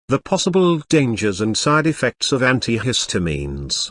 The possible dangers and side effects of antihistamines.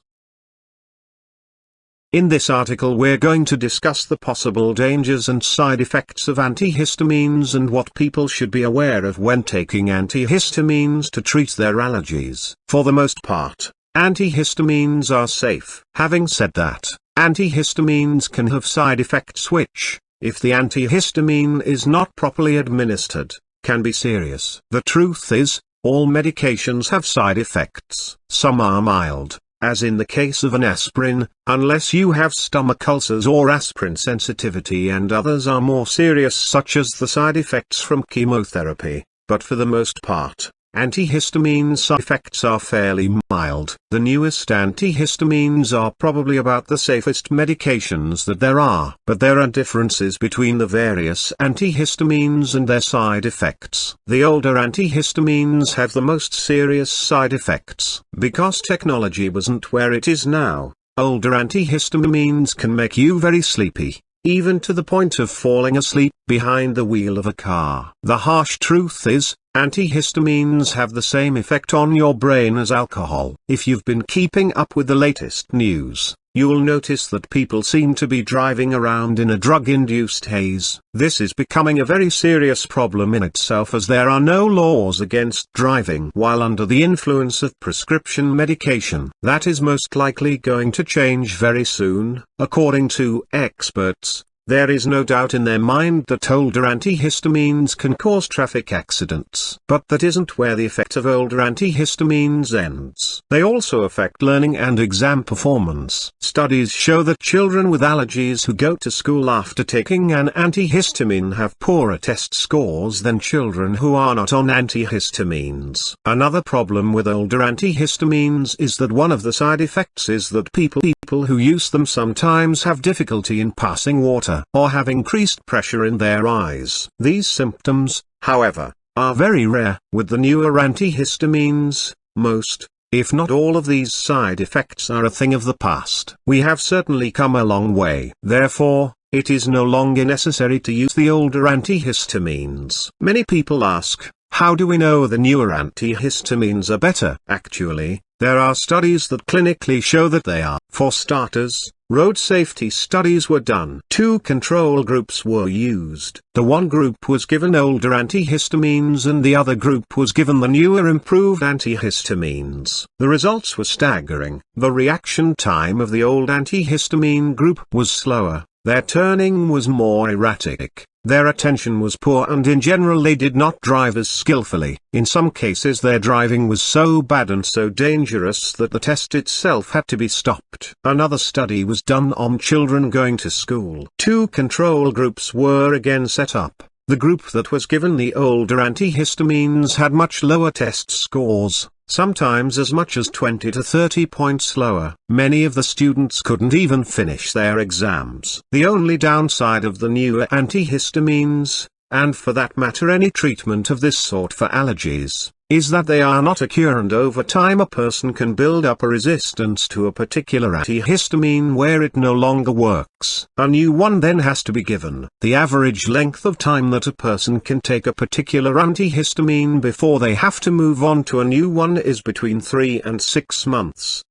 In this article we're going to discuss the possible dangers and side effects of antihistamines and what people should be aware of when taking antihistamines to treat their allergies. For the most part, antihistamines are safe. Having said that, antihistamines can have side effects which, if the antihistamine is not properly administered, can be serious. The truth is, all medications have side effects. Some are mild, as in the case of an aspirin, unless you have stomach ulcers or aspirin sensitivity, and others are more serious, such as the side effects from chemotherapy, but for the most part, antihistamine side effects are fairly mild. The newest antihistamines are probably about the safest medications that there are, but there are differences between the various antihistamines and their side effects. The older antihistamines have the most serious side effects. Because technology wasn't where it is now, older antihistamines can make you very sleepy, even to the point of falling asleep behind the wheel of a car. The harsh truth is, antihistamines have the same effect on your brain as alcohol. If you've been keeping up with the latest news, you'll notice that people seem to be driving around in a drug-induced haze. This is becoming a very serious problem in itself, as there are no laws against driving while under the influence of prescription medication. That is most likely going to change very soon. According to experts, there is no doubt in their mind that older antihistamines can cause traffic accidents. But that isn't where the effect of older antihistamines ends. They also affect learning and exam performance. Studies show that children with allergies who go to school after taking an antihistamine have poorer test scores than children who are not on antihistamines. Another problem with older antihistamines is that one of the side effects is that people who use them sometimes have difficulty in passing water, or have increased pressure in their eyes. These symptoms, however, are very rare. With the newer antihistamines, most, if not all of these side effects are a thing of the past. We have certainly come a long way. Therefore, it is no longer necessary to use the older antihistamines. Many people ask, how do we know the newer antihistamines are better? Actually, there are studies that clinically show that they are. For starters, road safety studies were done. 2 control groups were used. The one group was given older antihistamines and the other group was given the newer improved antihistamines. The results were staggering. The reaction time of the old antihistamine group was slower, their turning was more erratic, their attention was poor, and in general they did not drive as skillfully. In some cases their driving was so bad and so dangerous that the test itself had to be stopped. Another study was done on children going to school. 2 control groups were again set up. The group that was given the older antihistamines had much lower test scores, sometimes as much as 20 to 30 points lower. Many of the students couldn't even finish their exams. The only downside of the newer antihistamines, and for that matter any treatment of this sort for allergies, is that they are not a cure, and over time a person can build up a resistance to a particular antihistamine where it no longer works. A new one then has to be given. The average length of time that a person can take a particular antihistamine before they have to move on to a new one is between 3 and 6 months.